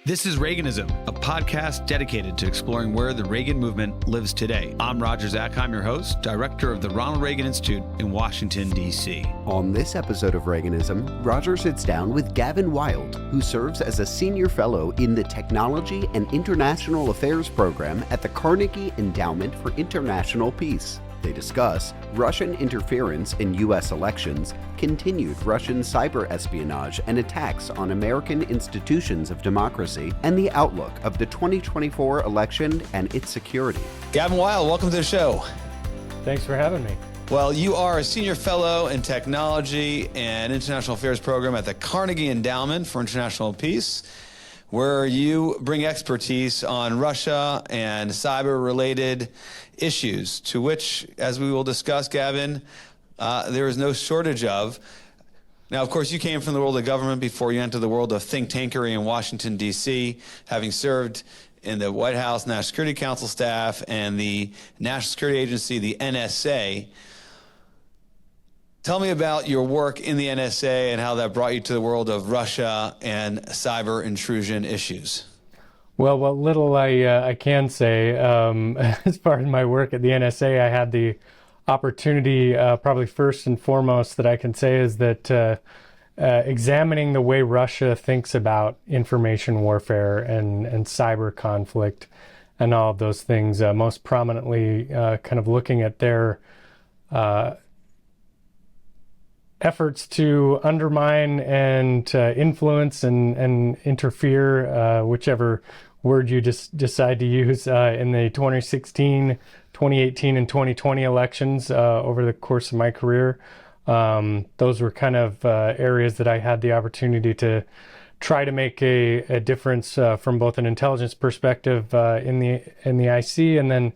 This is Reaganism, a podcast dedicated to exploring where the Reagan movement lives today. I'm Roger Zakheim, your host, director of the Ronald Reagan Institute in Washington, D.C. On this episode of Reaganism, Roger sits down with Gavin Wilde, who serves as a senior fellow in the Technology and International Affairs program at the Carnegie Endowment for International Peace. They discuss Russian interference in U.S. elections, continued Russian cyber espionage and attacks on American institutions of democracy, and the outlook of the 2024 election and its security. Gavin Wilde, welcome to the show. Thanks for having me. Well, you are a senior fellow in Technology and International Affairs program at the Carnegie Endowment for International Peace, where you bring expertise on Russia and cyber-related issues, to which, as we will discuss, Gavin, there is no shortage of. Now, of course, you came from the world of government before you entered the world of think tankery in Washington, D.C., having served in the White House National Security Council staff and the National Security Agency, the NSA. Tell me about your work in the NSA and how that brought you to the world of Russia and cyber intrusion issues. Well, what little I can say, as part of my work at the NSA, I had the opportunity, probably first and foremost that I can say is that examining the way Russia thinks about information warfare and cyber conflict and all of those things, most prominently kind of looking at their efforts to undermine and influence and interfere, whichever word you just decide to use, in the 2016, 2018, and 2020 elections over the course of my career. Those were kind of areas that I had the opportunity to try to make a difference from both an intelligence perspective in the IC, and then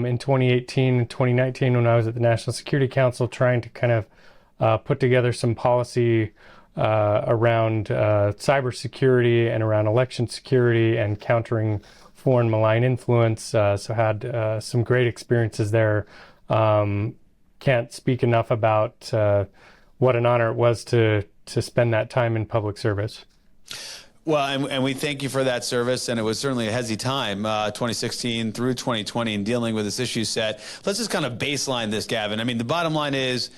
in 2018 and 2019 when I was at the National Security Council trying to kind of put together some policy around cybersecurity and around election security and countering foreign malign influence. So had some great experiences there. Can't speak enough about what an honor it was to spend that time in public service. Well, and we thank you for that service, and it was certainly a heady time, 2016 through 2020, in dealing with this issue set. Let's just kind of baseline this, Gavin. I mean, the bottom line is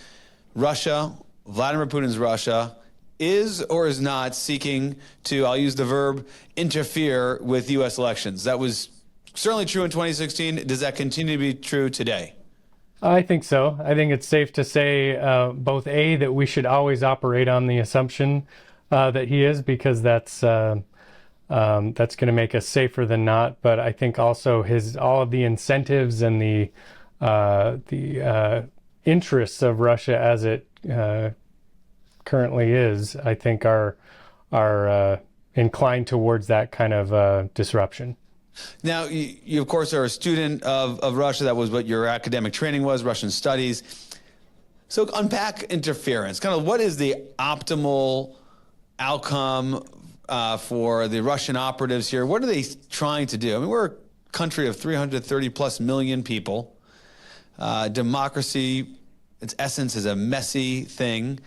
Russia, Vladimir Putin's Russia, is or is not seeking to, I'll use the verb, interfere with U.S. elections. That was certainly true in 2016. Does that continue to be true today? I think so. I think it's safe to say both that we should always operate on the assumption that he is, because that's going to make us safer than not. But I think also all of the incentives and the interests of Russia as it currently is, I think are inclined towards that kind of disruption. Now, you of course are a student of Russia. That was what your academic training was, Russian studies. So unpack interference. Kind of what is the optimal outcome for the Russian operatives here? What are they trying to do? I mean, we're a country of 330 plus million people. Democracy, its essence, is a messy thing.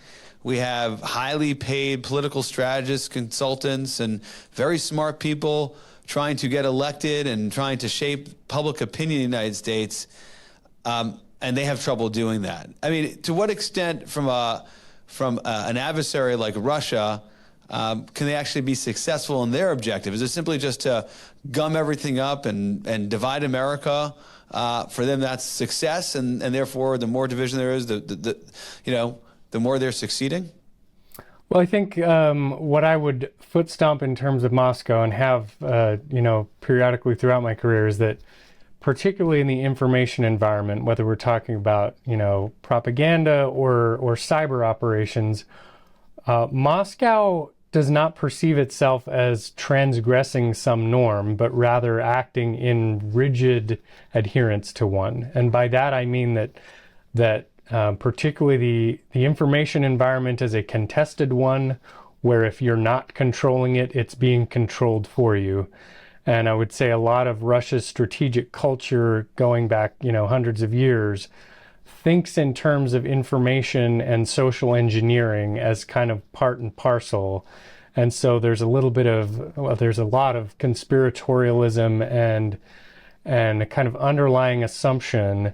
We have highly paid political strategists, consultants, and very smart people trying to get elected and trying to shape public opinion in the United States, and they have trouble doing that. I mean, to what extent, from an adversary like Russia, can they actually be successful in their objective? Is it simply just to gum everything up and divide America? For them, that's success, and therefore, the more division there is, the more they're succeeding? Well, I think what I would foot stomp in terms of Moscow and have, periodically throughout my career is that, particularly in the information environment, whether we're talking about, propaganda or cyber operations, Moscow does not perceive itself as transgressing some norm, but rather acting in rigid adherence to one. And by that, I mean that particularly the information environment is a contested one, where if you're not controlling it, it's being controlled for you. And I would say a lot of Russia's strategic culture going back, hundreds of years, thinks in terms of information and social engineering as kind of part and parcel. And so there's a lot of conspiratorialism and a kind of underlying assumption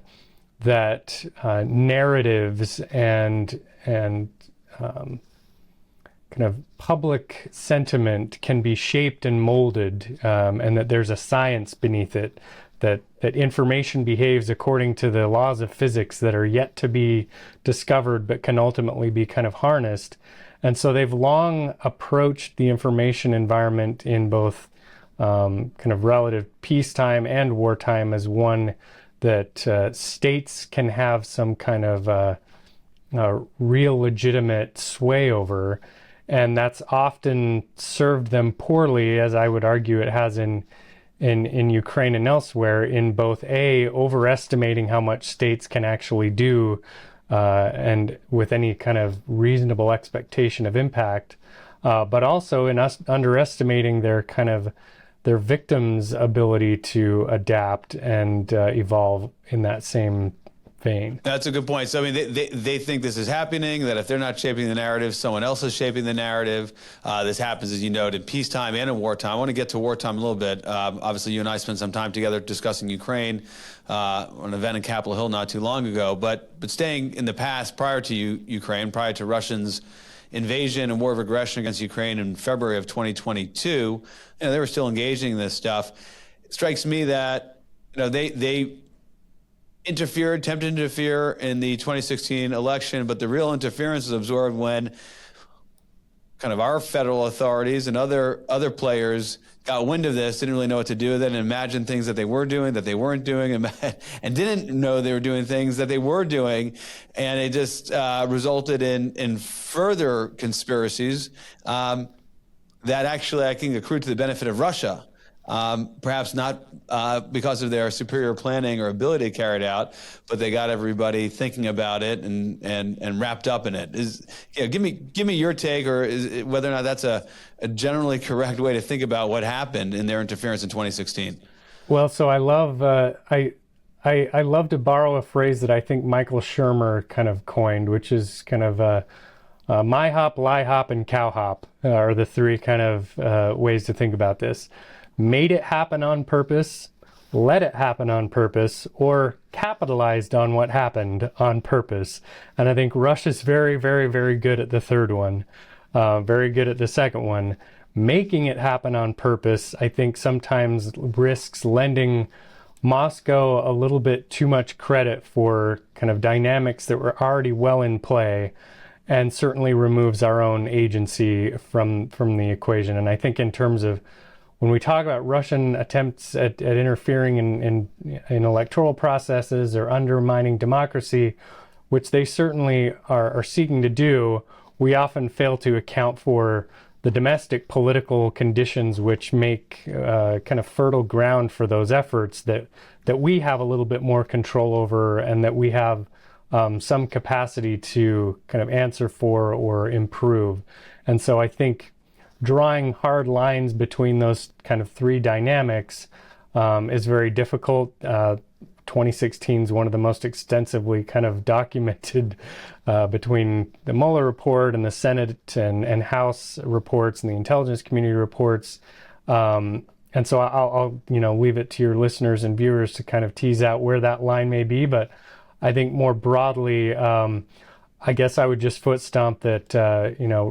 that narratives and kind of public sentiment can be shaped and molded, and that there's a science beneath it, that information behaves according to the laws of physics that are yet to be discovered but can ultimately be kind of harnessed. And so they've long approached the information environment in both kind of relative peacetime and wartime as one that states can have some kind of real legitimate sway over. And that's often served them poorly, as I would argue it has in Ukraine and elsewhere, in both overestimating how much states can actually do, and with any kind of reasonable expectation of impact, but also in us underestimating their victims' ability to adapt and evolve in that same vein. That's a good point. So, I mean, they think this is happening, that if they're not shaping the narrative, someone else is shaping the narrative. This happens, as you noted, in peacetime and in wartime. I want to get to wartime a little bit. Obviously, you and I spent some time together discussing Ukraine on an event in Capitol Hill not too long ago. But staying in the past, prior to Ukraine, prior to Russians' invasion and war of aggression against Ukraine in February of 2022, they were still engaging in this stuff. It strikes me that they attempted to interfere in the 2016 election, but the real interference was absorbed when kind of our federal authorities and other players got wind of this, didn't really know what to do with it, and imagined things that they were doing that they weren't doing, and didn't know they were doing things that they were doing, and it just resulted in further conspiracies that actually, I think, accrued to the benefit of Russia. Perhaps not because of their superior planning or ability to carry it out, but they got everybody thinking about it and wrapped up in it. Give me your take, or whether or not that's a generally correct way to think about what happened in their interference in 2016. Well, so I love I love to borrow a phrase that I think Michael Shermer kind of coined, which is kind of my hop, lie hop, and cow hop are the three kind of ways to think about this. Made it happen on purpose, let it happen on purpose, or capitalized on what happened on purpose. And I think Russia's very, very, very good at the third one, very good at the second one. Making it happen on purpose, I think, sometimes risks lending Moscow a little bit too much credit for kind of dynamics that were already well in play, and certainly removes our own agency from the equation. And I think in terms of when we talk about Russian attempts at interfering in electoral processes or undermining democracy, which they certainly are seeking to do, we often fail to account for the domestic political conditions which make kind of fertile ground for those efforts that we have a little bit more control over, and that we have some capacity to kind of answer for or improve. And so I think drawing hard lines between those kind of three dynamics is very difficult. 2016 is one of the most extensively kind of documented between the Mueller report and the Senate and House reports and the intelligence community reports. And so I'll leave it to your listeners and viewers to kind of tease out where that line may be. But I think more broadly, I guess I would just foot stomp that,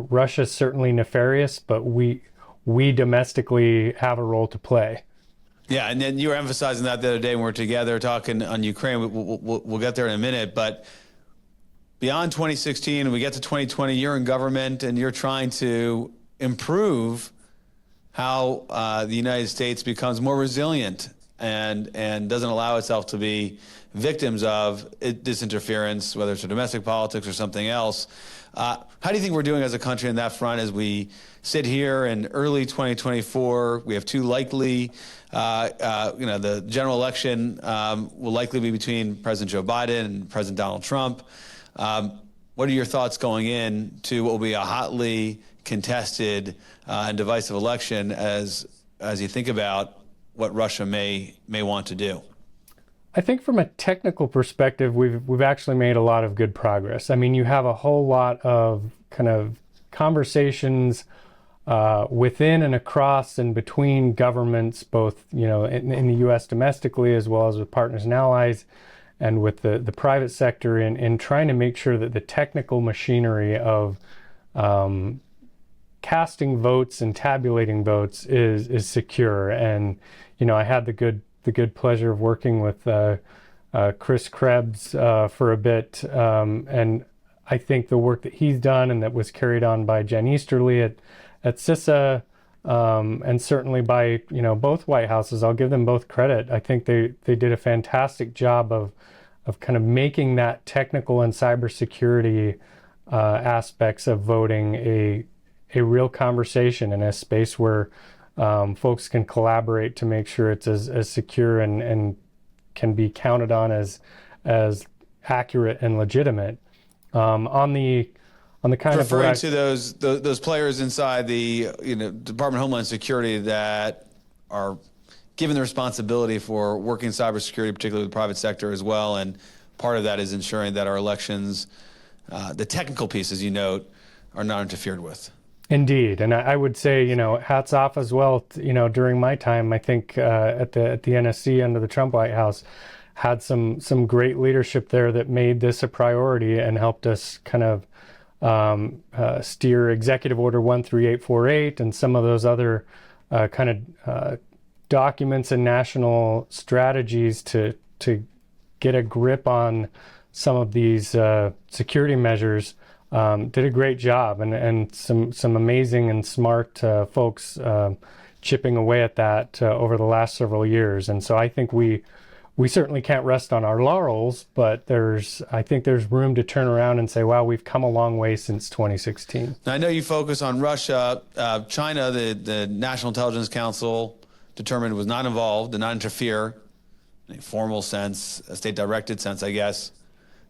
Russia's certainly nefarious, but we domestically have a role to play. Yeah, and then you were emphasizing that the other day when we were together talking on Ukraine. We'll get there in a minute, but beyond 2016, we get to 2020, you're in government and you're trying to improve how the United States becomes more resilient and doesn't allow itself to be victims of this interference, whether it's in domestic politics or something else. How do you think we're doing as a country on that front as we sit here in early 2024? We have two likely, the general election will likely be between President Joe Biden and President Donald Trump. What are your thoughts going in to what will be a hotly contested and divisive election as you think about what Russia may want to do? I think from a technical perspective, we've actually made a lot of good progress. I mean, you have a whole lot of kind of conversations within and across and between governments, both in the U.S. domestically as well as with partners and allies, and with the private sector in trying to make sure that the technical machinery of casting votes and tabulating votes is secure. And I had the good pleasure of working with Chris Krebs for a bit, and I think the work that he's done and that was carried on by Jen Easterly at CISA, and certainly by both White Houses. I'll give them both credit. I think they did a fantastic job of kind of making that technical and cybersecurity aspects of voting a real conversation in a space where folks can collaborate to make sure it's as secure and can be counted on as accurate and legitimate. On the kind of referring to those players inside the Department of Homeland Security that are given the responsibility for working cybersecurity, particularly with the private sector as well, and part of that is ensuring that our elections, the technical pieces you note, are not interfered with. Indeed, and I would say hats off as well. During my time, I think at the NSC under the Trump White House, had some great leadership there that made this a priority and helped us kind of steer Executive Order 13848 and some of those other kind of documents and national strategies to get a grip on some of these security measures. Did a great job, and some amazing and smart folks chipping away at that over the last several years. And so I think we certainly can't rest on our laurels, but I think there's room to turn around and say, wow, we've come a long way since 2016. Now, I know you focus on Russia. China, the National Intelligence Council determined it was not involved, did not interfere in a formal sense, a state-directed sense, I guess,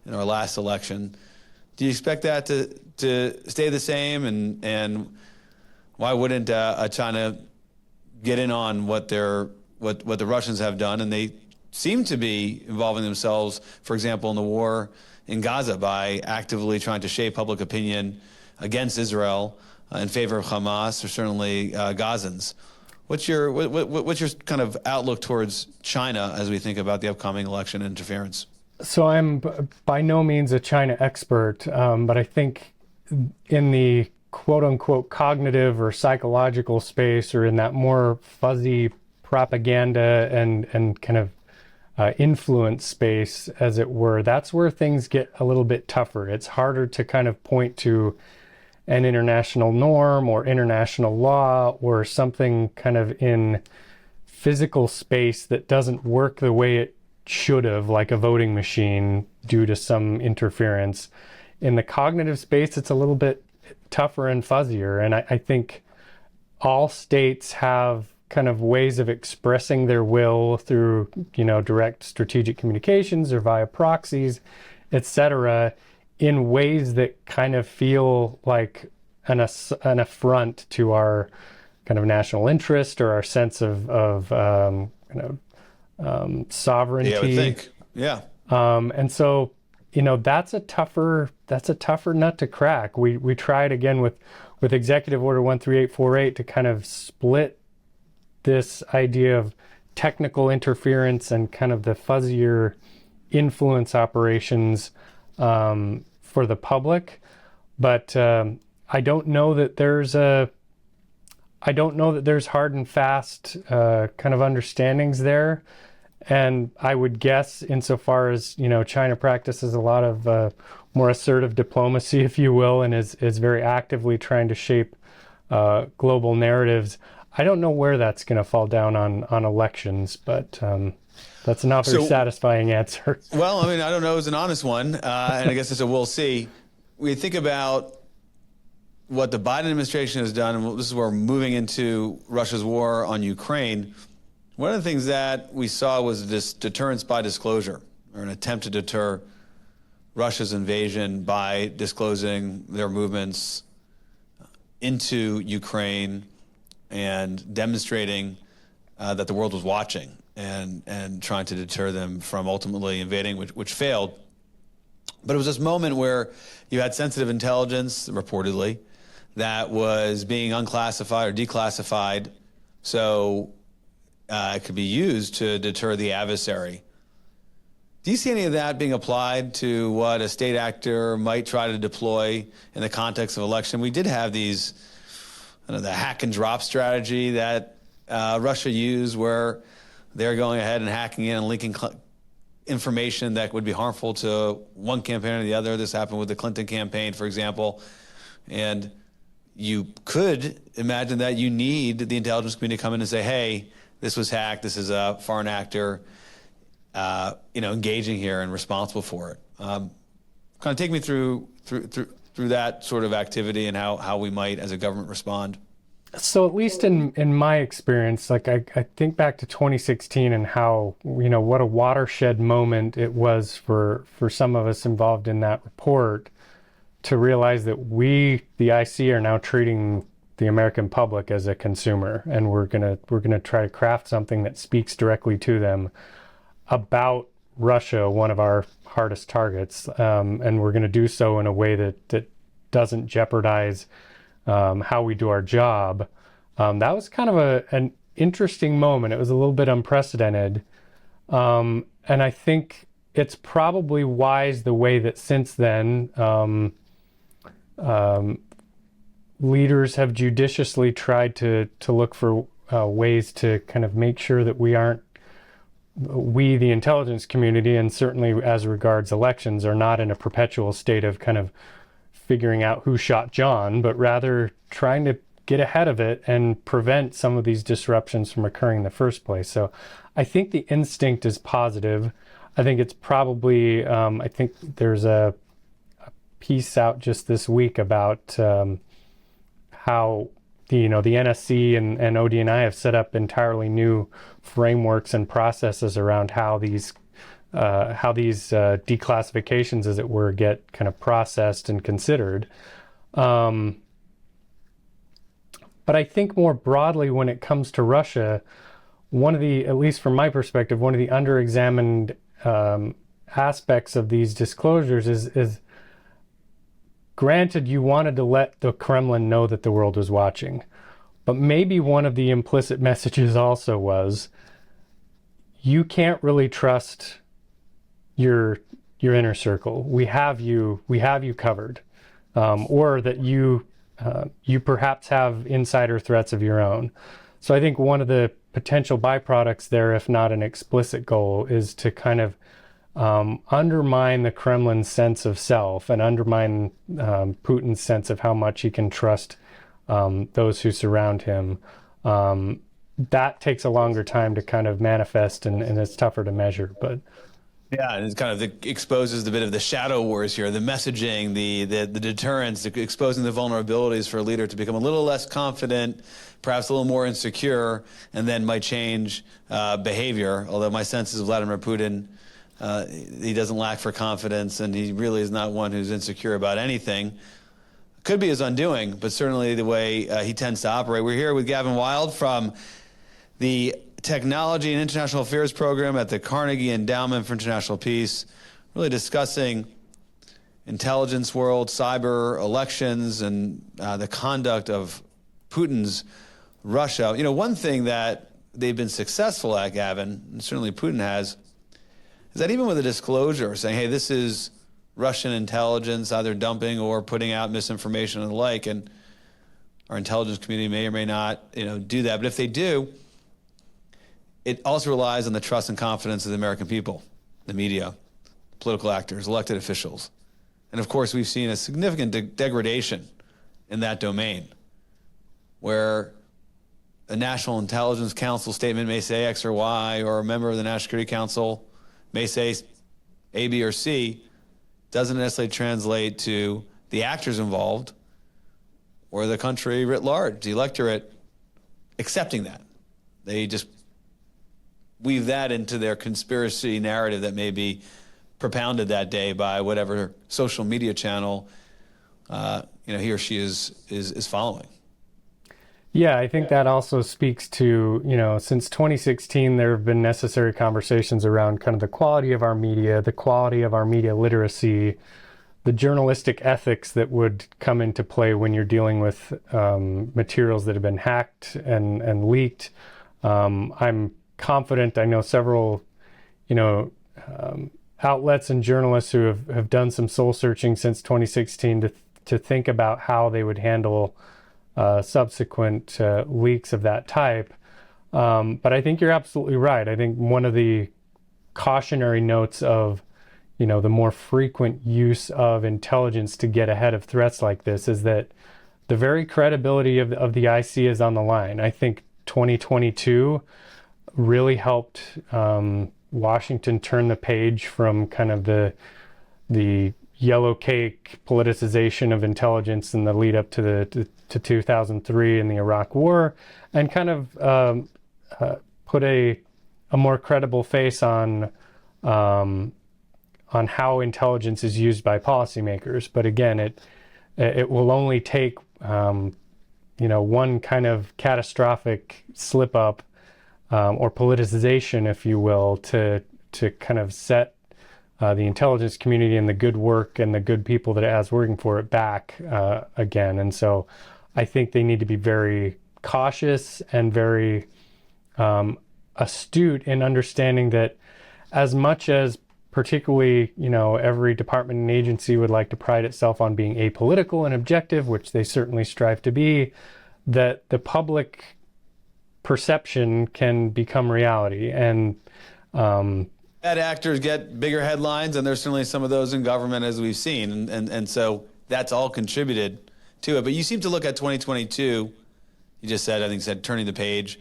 in our last election. Do you expect that to stay the same? And why wouldn't China get in on what the Russians have done? And they seem to be involving themselves, for example, in the war in Gaza by actively trying to shape public opinion against Israel in favor of Hamas, or certainly Gazans. What's your kind of outlook towards China as we think about the upcoming election and interference? So I'm by no means a China expert, but I think in the quote-unquote cognitive or psychological space, or in that more fuzzy propaganda and kind of influence space, as it were, that's where things get a little bit tougher. It's harder to kind of point to an international norm or international law or something kind of in physical space that doesn't work the way it should have, like a voting machine, due to some interference. In the cognitive space, it's a little bit tougher and fuzzier. And I think all states have kind of ways of expressing their will through, direct strategic communications or via proxies, etc., in ways that kind of feel like an affront to our kind of national interest or our sense of sovereignty. Yeah, I would think. Yeah. And so, that's a tougher nut to crack. We tried again with Executive Order 13848 to kind of split this idea of technical interference and kind of the fuzzier influence operations for the public. But I don't know that there's hard and fast kind of understandings there. And I would guess, insofar as China practices a lot of more assertive diplomacy, if you will, and is very actively trying to shape global narratives. I don't know where that's going to fall down on elections, but that's not a very satisfying answer. Well, I mean, I don't know. It's an honest one, and I guess it's a we'll see. We think about what the Biden administration has done, and this is where we're moving into Russia's war on Ukraine. One of the things that we saw was this deterrence by disclosure, or an attempt to deter Russia's invasion by disclosing their movements into Ukraine and demonstrating that the world was watching and trying to deter them from ultimately invading, which failed. But it was this moment where you had sensitive intelligence, reportedly, that was being unclassified or declassified, so it could be used to deter the adversary. Do you see any of that being applied to what a state actor might try to deploy in the context of election? We did have these, the hack and drop strategy that Russia used, where they're going ahead and hacking in and leaking information that would be harmful to one campaign or the other. This happened with the Clinton campaign, for example. And you could imagine that you need the intelligence community to come in and say, hey, this was hacked, this is a foreign actor, engaging here and responsible for it. Kind of take me through that sort of activity and how we might, as a government, respond. So at least in my experience, like I think back to 2016 and how, what a watershed moment it was for some of us involved in that report to realize that we, the IC, are now treating the American public as a consumer, and we're gonna try to craft something that speaks directly to them about Russia, one of our hardest targets, and we're going to do so in a way that doesn't jeopardize how we do our job. That was kind of an interesting moment. It was a little bit unprecedented, and I think it's probably wise the way that since then leaders have judiciously tried to look for ways to kind of make sure that we, the intelligence community, and certainly as regards elections, are not in a perpetual state of kind of figuring out who shot John, but rather trying to get ahead of it and prevent some of these disruptions from occurring in the first place. So I think the instinct is positive. I think it's probably, I think there's a piece out just this week about how the NSC and ODNI have set up entirely new frameworks and processes around how these declassifications, as it were, get kind of processed and considered. But I think more broadly, when it comes to Russia, at least from my perspective, one of the under-examined aspects of these disclosures is granted, you wanted to let the Kremlin know that the world was watching, but maybe one of the implicit messages also was, you can't really trust your inner circle. We have you covered, or that you perhaps have insider threats of your own. So I think one of the potential byproducts there, if not an explicit goal, is to kind of undermine the Kremlin's sense of self and undermine Putin's sense of how much he can trust those who surround him. That takes a longer time to kind of manifest, and it's tougher to measure. But yeah, and it kind of exposes a bit of the shadow wars here, the messaging, the deterrence, exposing the vulnerabilities for a leader to become a little less confident, perhaps a little more insecure, and then might change behavior. Although my sense is Vladimir Putin, he doesn't lack for confidence, and he really is not one who's insecure about anything. Could be his undoing, but certainly the way he tends to operate. We're here with Gavin Wilde from the Technology and International Affairs program at the Carnegie Endowment for International Peace, really discussing intelligence world, cyber, elections, and the conduct of Putin's Russia. One thing that they've been successful at, Gavin, and certainly Putin has, is that even with a disclosure saying, hey, this is Russian intelligence, either dumping or putting out misinformation and the like, and our intelligence community may or may not, do that. But if they do, it also relies on the trust and confidence of the American people, the media, political actors, elected officials. And of course, we've seen a significant degradation in that domain, where a National Intelligence Council statement may say X or Y, or a member of the National Security Council may say A, B, or C, doesn't necessarily translate to the actors involved or the country writ large, the electorate, accepting that. They just weave that into their conspiracy narrative that may be propounded that day by whatever social media channel he or she is following. Yeah, I think that also speaks to, since 2016, there have been necessary conversations around kind of the quality of our media literacy, the journalistic ethics that would come into play when you're dealing with materials that have been hacked and leaked. I'm confident. I know several, outlets and journalists who have done some soul searching since 2016 to think about how they would handle subsequent leaks of that type. But I think you're absolutely right. I think one of the cautionary notes of the more frequent use of intelligence to get ahead of threats like this is that the very credibility of the IC is on the line. I think 2022 really helped Washington turn the page from kind of the yellow cake politicization of intelligence in the lead up to 2003 and the Iraq War, and kind of put a more credible face on how intelligence is used by policymakers. But again, it will only take one kind of catastrophic slip up or politicization, if you will, to kind of set the intelligence community and the good work and the good people that it has working for it back again. And so I think they need to be very cautious and very astute in understanding that, as much as particularly, every department and agency would like to pride itself on being apolitical and objective, which they certainly strive to be, that the public perception can become reality. And bad actors get bigger headlines, and there's certainly some of those in government, as we've seen, and so that's all contributed to it. But you seem to look at 2022. You just said, I think, turning the page.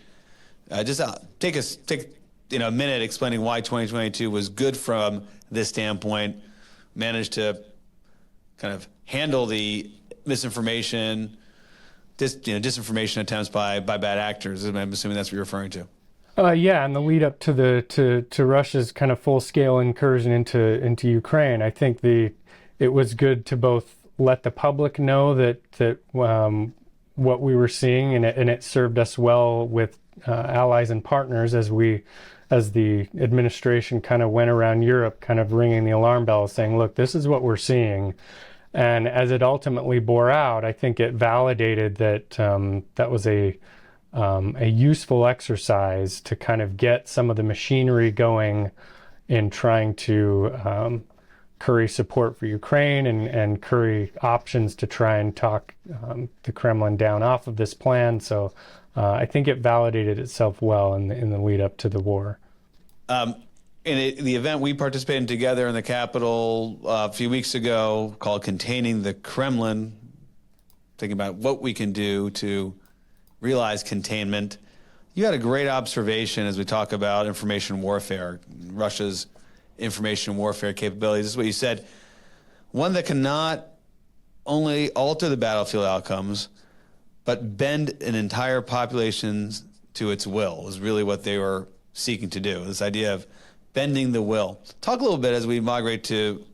Just take a minute explaining why 2022 was good from this standpoint. Managed to kind of handle the misinformation, disinformation attempts by bad actors. I'm assuming that's what you're referring to. Yeah, and the lead up to Russia's kind of full scale incursion into Ukraine, I think it was good to both let the public know that what we were seeing, and it served us well with allies and partners as the administration kind of went around Europe, kind of ringing the alarm bells, saying, "Look, this is what we're seeing." And as it ultimately bore out, I think it validated that that was a useful exercise to kind of get some of the machinery going in trying to curry support for Ukraine and curry options to try and talk the Kremlin down off of this plan. So I think it validated itself well in the lead up to the war. In the event we participated in together in the Capitol a few weeks ago called Containing the Kremlin, thinking about what we can do to realize containment, you had a great observation as we talk about information warfare, Russia's information warfare capabilities. This is what you said: one that can not only alter the battlefield outcomes, but bend an entire population to its will, is really what they were seeking to do. This idea of bending the will. Talk a little bit as we migrate to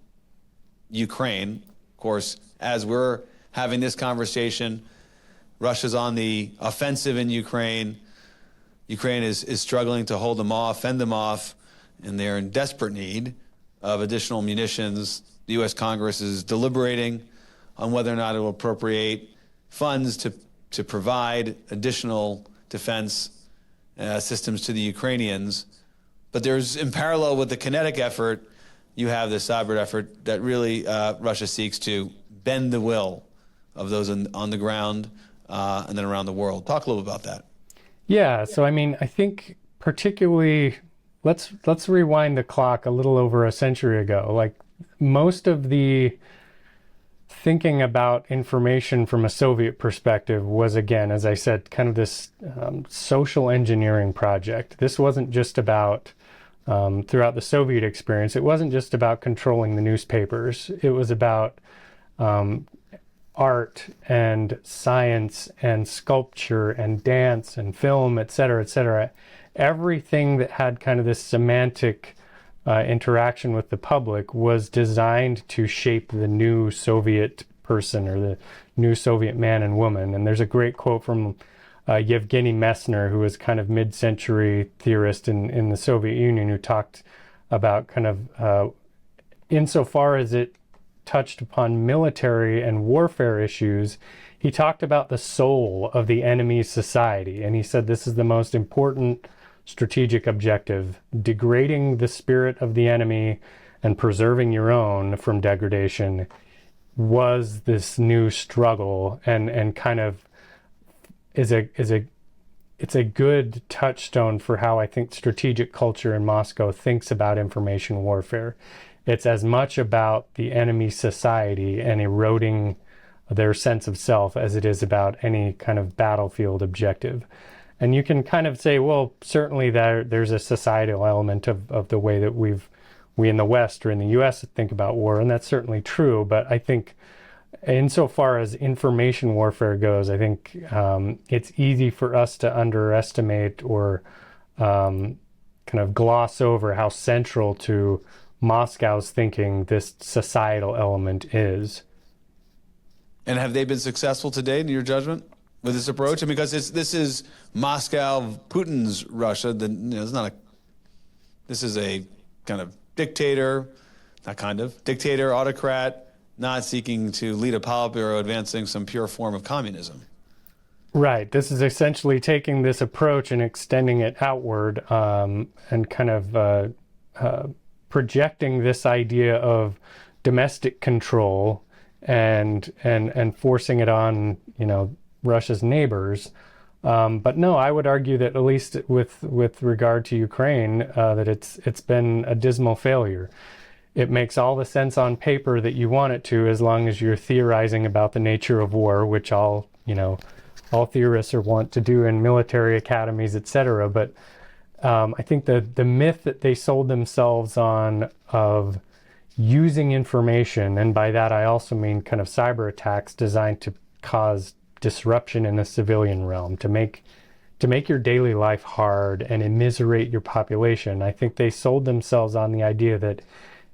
Ukraine. Of course, as we're having this conversation, Russia's on the offensive in Ukraine. Ukraine is struggling to hold them off, fend them off, and they're in desperate need of additional munitions. The U.S. Congress is deliberating on whether or not it will appropriate funds to provide additional defense systems to the Ukrainians. But there's, in parallel with the kinetic effort, you have this hybrid effort that really Russia seeks to bend the will of those on the ground and then around the world. Talk a little about that. Yeah, so I mean, I think particularly, let's rewind the clock a little over a century ago. Like, most of the thinking about information from a Soviet perspective was, again, as I said, kind of this social engineering project. This wasn't just about, throughout the Soviet experience, it wasn't just about controlling the newspapers. It was about art and science and sculpture and dance and film, et cetera, et cetera. Everything that had kind of this semantic interaction with the public was designed to shape the new Soviet person or the new Soviet man and woman. And there's a great quote from Yevgeny Messner, who was kind of mid-century theorist in the Soviet Union, who talked about kind of insofar as it touched upon military and warfare issues, he talked about the soul of the enemy's society. And he said this is the most important strategic objective: degrading the spirit of the enemy and preserving your own from degradation was this new struggle, and kind of it's a good touchstone for how I think strategic culture in Moscow thinks about information warfare. It's as much about the enemy society and eroding their sense of self as it is about any kind of battlefield objective. And you can kind of say, well, certainly there's a societal element of the way that we in the West or in the US think about war, and that's certainly true. But I think insofar as information warfare goes, I think it's easy for us to underestimate or kind of gloss over how central to Moscow's thinking this societal element is. And have they been successful to date, in your judgment, with this approach? And because this is Moscow, Putin's Russia. This is a kind of dictator, dictator, autocrat, not seeking to lead a Politburo advancing some pure form of communism. Right. This is essentially taking this approach and extending it outward, and kind of projecting this idea of domestic control and forcing it on, Russia's neighbors. But no, I would argue that at least with regard to Ukraine, that it's been a dismal failure. It makes all the sense on paper that you want it to, as long as you're theorizing about the nature of war, which all theorists are wont to do in military academies, etc. But I think the myth that they sold themselves on of using information, and by that I also mean kind of cyber attacks designed to cause disruption in the civilian realm, to make your daily life hard and immiserate your population. I think they sold themselves on the idea that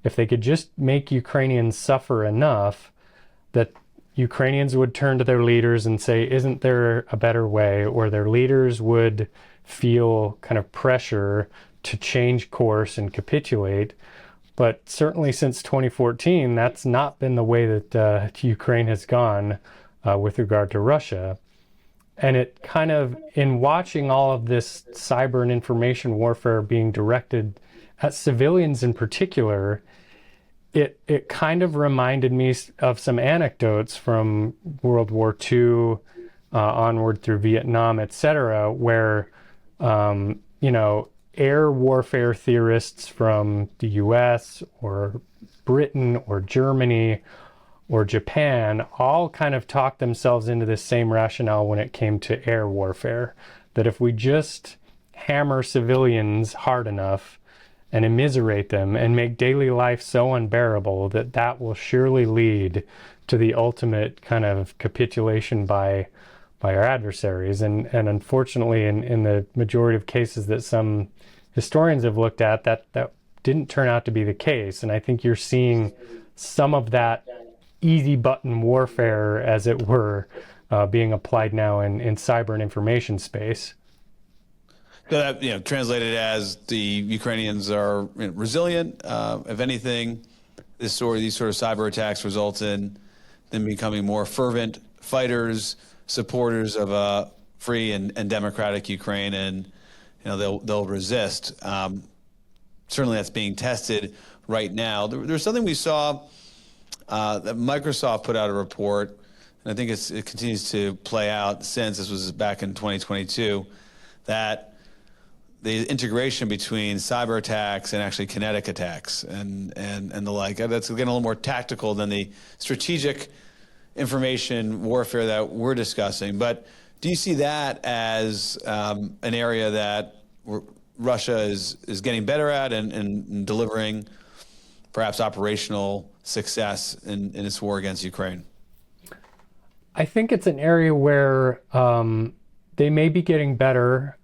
if they could just make Ukrainians suffer enough, that Ukrainians would turn to their leaders and say, isn't there a better way? Or their leaders would feel kind of pressure to change course and capitulate. But certainly since 2014, that's not been the way that Ukraine has gone with regard to Russia. And it kind of, in watching all of this cyber and information warfare being directed at civilians in particular, it kind of reminded me of some anecdotes from World War II onward through Vietnam, etc., where, air warfare theorists from the US or Britain or Germany or Japan all kind of talked themselves into this same rationale when it came to air warfare, that if we just hammer civilians hard enough and immiserate them and make daily life so unbearable, that will surely lead to the ultimate kind of capitulation by our adversaries. And unfortunately, in the majority of cases that some historians have looked at, that didn't turn out to be the case. And I think you're seeing some of that easy button warfare, as it were, being applied now in cyber and information space. So that, translated as the Ukrainians are resilient. If anything, these sort of cyber attacks result in them becoming more fervent fighters, supporters of a free and democratic Ukraine, and they'll resist. Certainly, that's being tested right now. There's something we saw that Microsoft put out a report, and I think it continues to play out since. This was back in 2022, that the integration between cyber attacks and actually kinetic attacks and the like, that's getting a little more tactical than the strategic information warfare that we're discussing. But do you see that as an area that Russia is getting better at and delivering perhaps operational success in its war against Ukraine? I think it's an area where they may be getting better,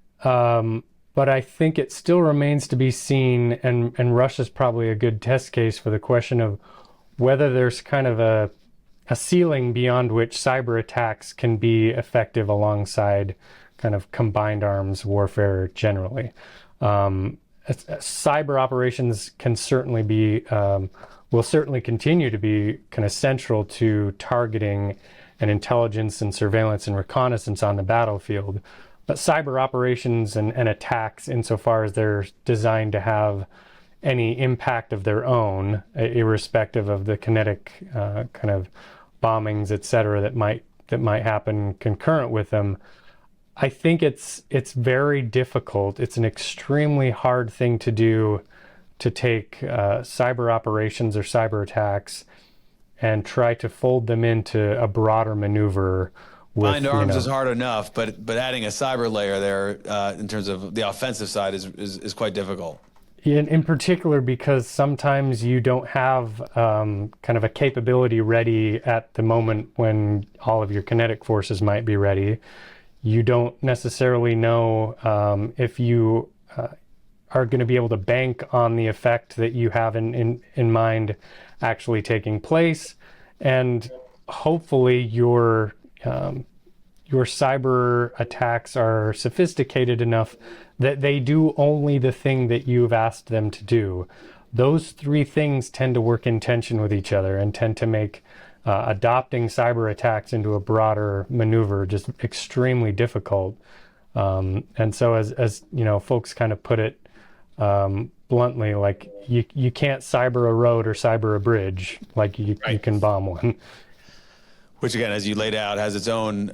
but I think it still remains to be seen, and Russia's probably a good test case for the question of whether there's kind of a ceiling beyond which cyber attacks can be effective alongside kind of combined arms warfare generally. Cyber operations can certainly be will certainly continue to be kind of central to targeting and intelligence and surveillance and reconnaissance on the battlefield. But cyber operations and attacks, insofar as they're designed to have any impact of their own, irrespective of the kinetic kind of bombings, et cetera, that might happen concurrent with them, I think it's very difficult. It's an extremely hard thing to do, to take cyber operations or cyber attacks and try to fold them into a broader maneuver. Bind arms is hard enough, but adding a cyber layer there in terms of the offensive side is quite difficult. In particular, because sometimes you don't have kind of a capability ready at the moment when all of your kinetic forces might be ready. You don't necessarily know if you are going to be able to bank on the effect that you have in mind actually taking place, and hopefully your cyber attacks are sophisticated enough that they do only the thing that you've asked them to do. Those three things tend to work in tension with each other and tend to make adopting cyber attacks into a broader maneuver just extremely difficult. And so as folks kind of put it bluntly, like you can't cyber a road or cyber a bridge like you can bomb one. Which, again, as you laid out, has its own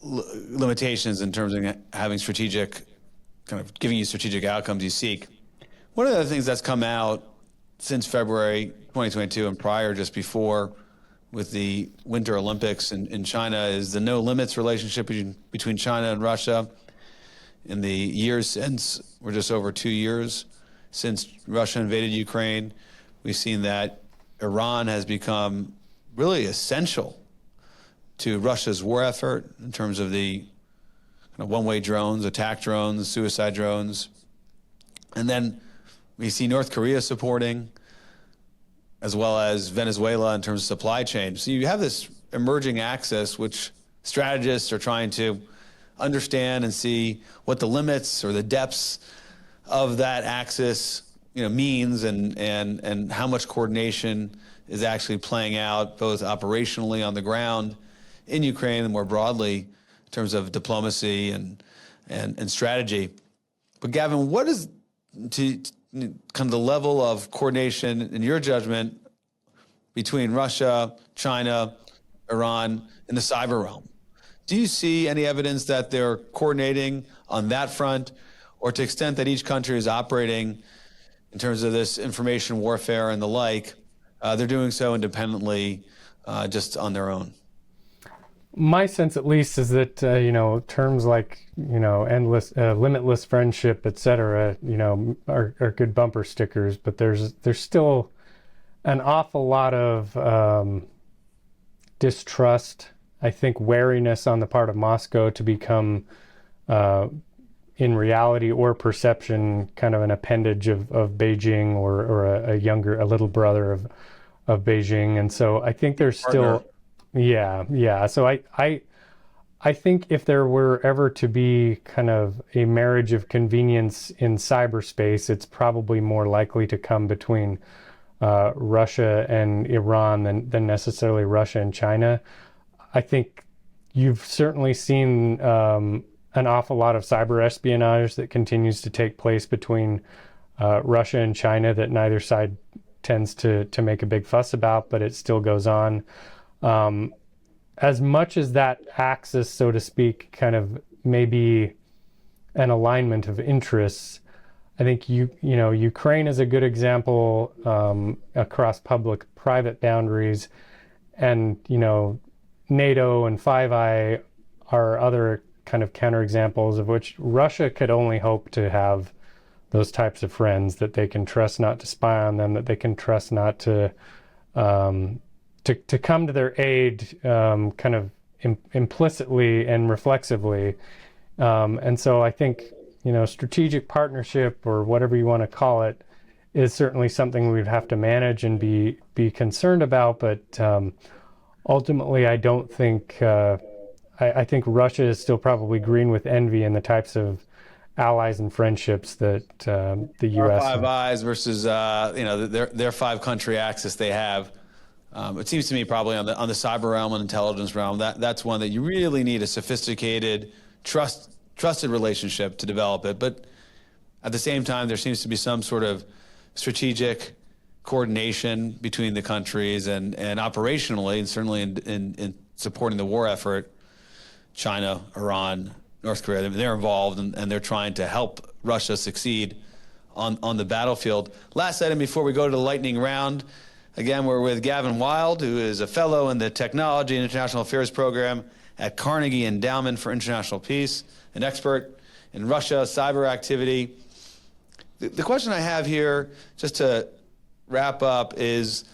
limitations in terms of having giving you strategic outcomes you seek. One of the things that's come out since February 2022 and prior, just before, with the Winter Olympics in China, is the no limits relationship between China and Russia. In the years since, we're just over 2 years since Russia invaded Ukraine, we've seen that Iran has become really essential to Russia's war effort in terms of the kind of one-way drones, attack drones, suicide drones. And then we see North Korea supporting, as well as Venezuela in terms of supply chain. So you have this emerging axis, which strategists are trying to understand and see what the limits or the depths of that axis means, and how much coordination is actually playing out, both operationally on the ground in Ukraine and more broadly in terms of diplomacy and strategy. But Gavin, what is kind of the level of coordination, in your judgment, between Russia, China, Iran in the cyber realm? Do you see any evidence that they're coordinating on that front, or to the extent that each country is operating in terms of this information warfare and the like, they're doing so independently, just on their own? My sense, at least, is that terms like endless, limitless friendship, etc., are good bumper stickers. But there's still an awful lot of distrust. I think wariness on the part of Moscow to become, in reality or perception, kind of an appendage of Beijing, or a little brother of Beijing. And so I think there's still. Yeah. So I think if there were ever to be kind of a marriage of convenience in cyberspace, it's probably more likely to come between Russia and Iran than necessarily Russia and China. I think you've certainly seen an awful lot of cyber espionage that continues to take place between Russia and China that neither side tends to make a big fuss about, but it still goes on. As much as that axis, so to speak, kind of maybe an alignment of interests, I think Ukraine is a good example across public-private boundaries, and NATO and Five Eye are other kind of counterexamples of which Russia could only hope to have those types of friends that they can trust not to spy on them, that they can trust not to come to their aid kind of implicitly and reflexively. And so I think, strategic partnership, or whatever you want to call it, is certainly something we'd have to manage and be concerned about. But ultimately, I don't think, I think Russia is still probably green with envy in the types of allies and friendships that the Our U.S. Five Eyes versus their five country axis they have. It seems to me probably on the cyber realm and intelligence realm that's one that you really need a sophisticated, trusted relationship to develop it. But at the same time, there seems to be some sort of strategic coordination between the countries and operationally, and certainly in supporting the war effort. China, Iran, North Korea, they're involved and they're trying to help Russia succeed on the battlefield. Last item before we go to the lightning round. Again, we're with Gavin Wilde, who is a fellow in the Technology and International Affairs program at Carnegie Endowment for International Peace, an expert in Russia cyber activity. The question I have here, just to wrap up, is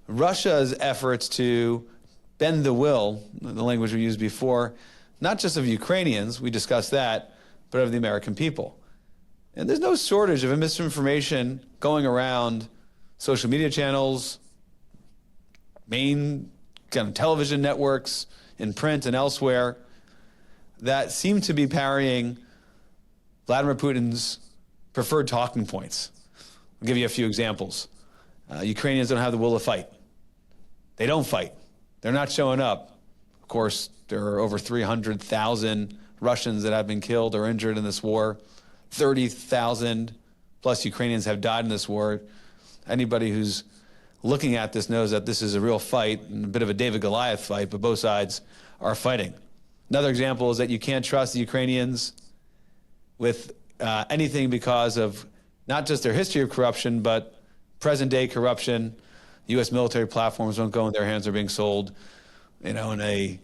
Russia's efforts to bend the will, the language we used before, not just of Ukrainians, we discussed that, but of the American people. And there's no shortage of misinformation going around social media channels, main kind of television networks, in print and elsewhere, that seem to be parrying Vladimir Putin's preferred talking points. I'll give you a few examples. Ukrainians don't have the will to fight. They don't fight. They're not showing up. Of course, there are over 300,000 Russians that have been killed or injured in this war. 30,000 plus Ukrainians have died in this war. Anybody who's looking at this knows that this is a real fight and a bit of a David Goliath fight, but both sides are fighting. Another example is that you can't trust the Ukrainians with anything because of not just their history of corruption, but present-day corruption. U.S. military platforms don't go in their hands; are being sold, in a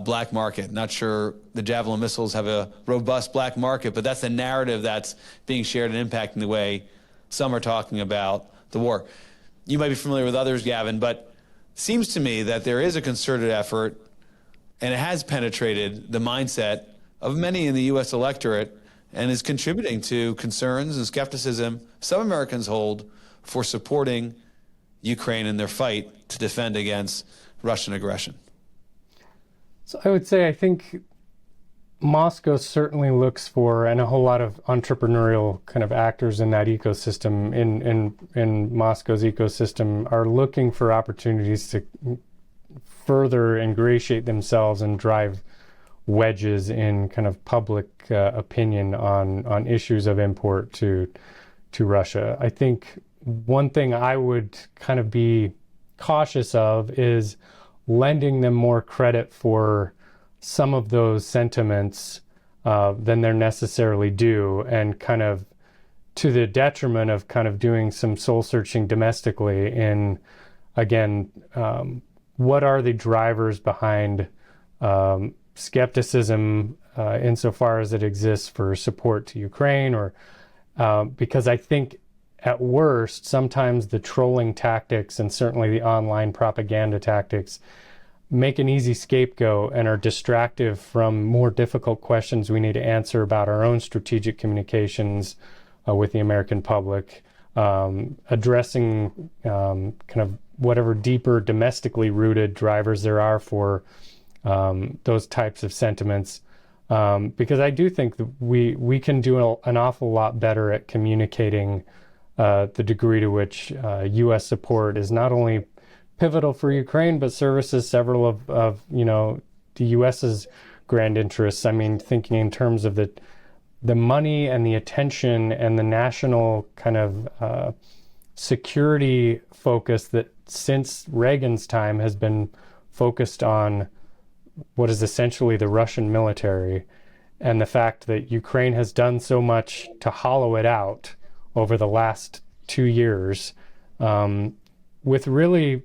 black market. Not sure the Javelin missiles have a robust black market, but that's the narrative that's being shared and impacting the way some are talking about the war. You might be familiar with others, Gavin, but it seems to me that there is a concerted effort, and it has penetrated the mindset of many in the U.S. electorate and is contributing to concerns and skepticism some Americans hold for supporting Ukraine in their fight to defend against Russian aggression. So I would say I think Moscow certainly looks for, and a whole lot of entrepreneurial kind of actors in that ecosystem, in Moscow's ecosystem, are looking for opportunities to further ingratiate themselves and drive wedges in kind of public opinion on issues of import to Russia. I think one thing I would kind of be cautious of is lending them more credit for some of those sentiments than they're necessarily due, and kind of to the detriment of kind of doing some soul searching domestically in, again, what are the drivers behind skepticism insofar as it exists for support to Ukraine, or because I think at worst, sometimes the trolling tactics and certainly the online propaganda tactics make an easy scapegoat and are distractive from more difficult questions we need to answer about our own strategic communications with the American public, addressing kind of whatever deeper domestically rooted drivers there are for those types of sentiments. Because I do think that we can do an awful lot better at communicating the degree to which U.S. support is not only pivotal for Ukraine, but services several of the U.S.'s grand interests. I mean, thinking in terms of the money and the attention and the national kind of security focus that since Reagan's time has been focused on what is essentially the Russian military, and the fact that Ukraine has done so much to hollow it out over the last 2 years, with really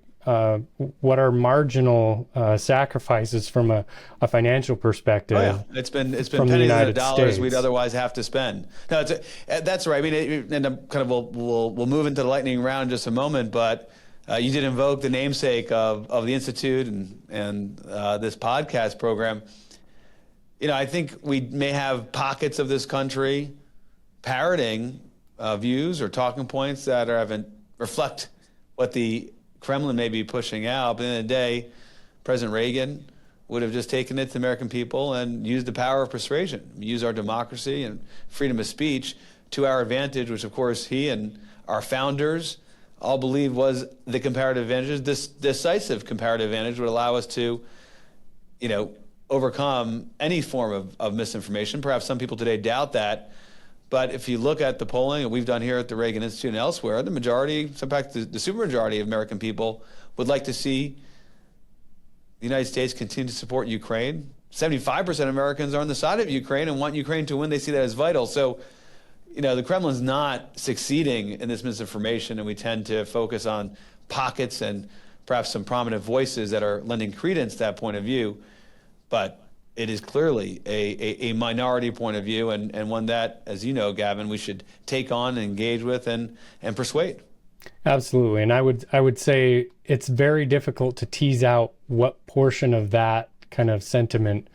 what are marginal sacrifices from a financial perspective. Oh, yeah. It's been from pennies the of dollars States we'd otherwise have to spend. No, that's right. I mean, and I'm kind of we'll move into the lightning round in just a moment, but you did invoke the namesake of the Institute and this podcast program. I think we may have pockets of this country parroting views or talking points that reflect what the Kremlin may be pushing out. But at the end of the day, President Reagan would have just taken it to the American people and used the power of persuasion, use our democracy and freedom of speech to our advantage, which of course he and our founders all believed was the comparative advantage. This decisive comparative advantage would allow us to, overcome any form of misinformation. Perhaps some people today doubt that. But if you look at the polling that we've done here at the Reagan Institute and elsewhere, the majority, in fact, the supermajority of American people would like to see the United States continue to support Ukraine. 75% of Americans are on the side of Ukraine and want Ukraine to win. They see that as vital. So, the Kremlin's not succeeding in this misinformation, and we tend to focus on pockets and perhaps some prominent voices that are lending credence to that point of view. But it is clearly a minority point of view, and one that, as you know, Gavin, we should take on and engage with and persuade. Absolutely. And I would say it's very difficult to tease out what portion of that kind of sentiment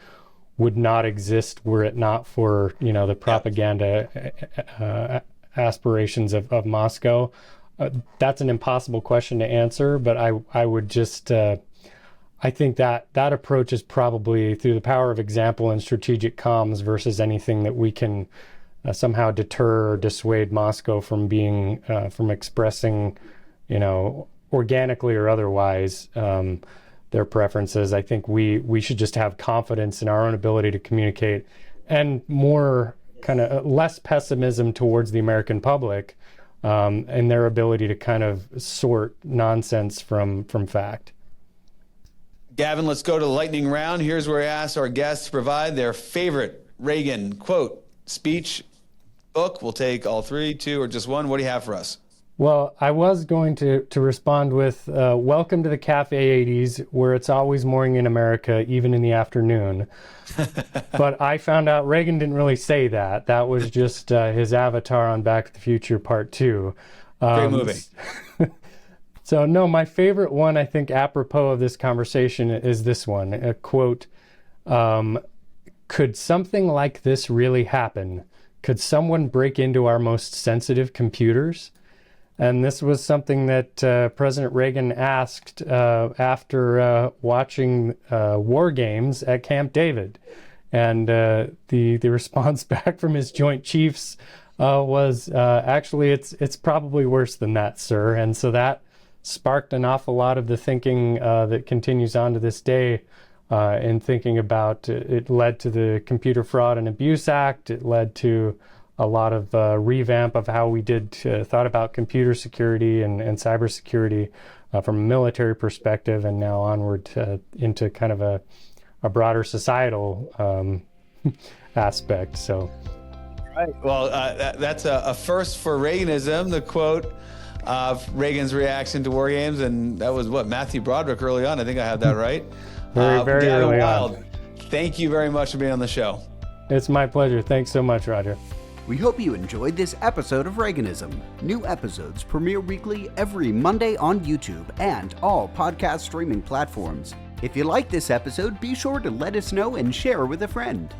would not exist were it not for, the propaganda aspirations of Moscow. That's an impossible question to answer, but I would just, I think that approach is probably through the power of example and strategic comms versus anything that we can somehow deter or dissuade Moscow from being, from expressing, organically or otherwise, their preferences. I think we should just have confidence in our own ability to communicate, and more kind of less pessimism towards the American public, and their ability to kind of sort nonsense from fact. Gavin, let's go to the lightning round. Here's where I ask our guests to provide their favorite Reagan quote, speech, book. We'll take all three, two, or just one. What do you have for us? Well, I was going to respond with, welcome to the Cafe 80s, where it's always morning in America, even in the afternoon. But I found out Reagan didn't really say that. That was just his avatar on Back to the Future Part 2. Great movie. So, no, my favorite one, I think, apropos of this conversation is this one. A quote, could something like this really happen? Could someone break into our most sensitive computers? And this was something that President Reagan asked after watching war games at Camp David. And the response back from his Joint Chiefs was, actually, it's probably worse than that, sir. And so that sparked an awful lot of the thinking that continues on to this day in thinking about it led to the Computer Fraud and Abuse Act. It led to a lot of revamp of how we thought about computer security and cybersecurity from a military perspective, and now onward into kind of a broader societal aspect. So, right. Well, that's a first for Reaganism. The quote of Reagan's reaction to war games, and that was Matthew Broderick early on. I think I had that right. Very Gavin early Wilde, on. Thank you very much for being on the show. It's my pleasure. Thanks so much, Roger. We hope you enjoyed this episode of Reaganism. New episodes premiere weekly every Monday on YouTube and all podcast streaming platforms. If you like this episode, be sure to let us know and share with a friend.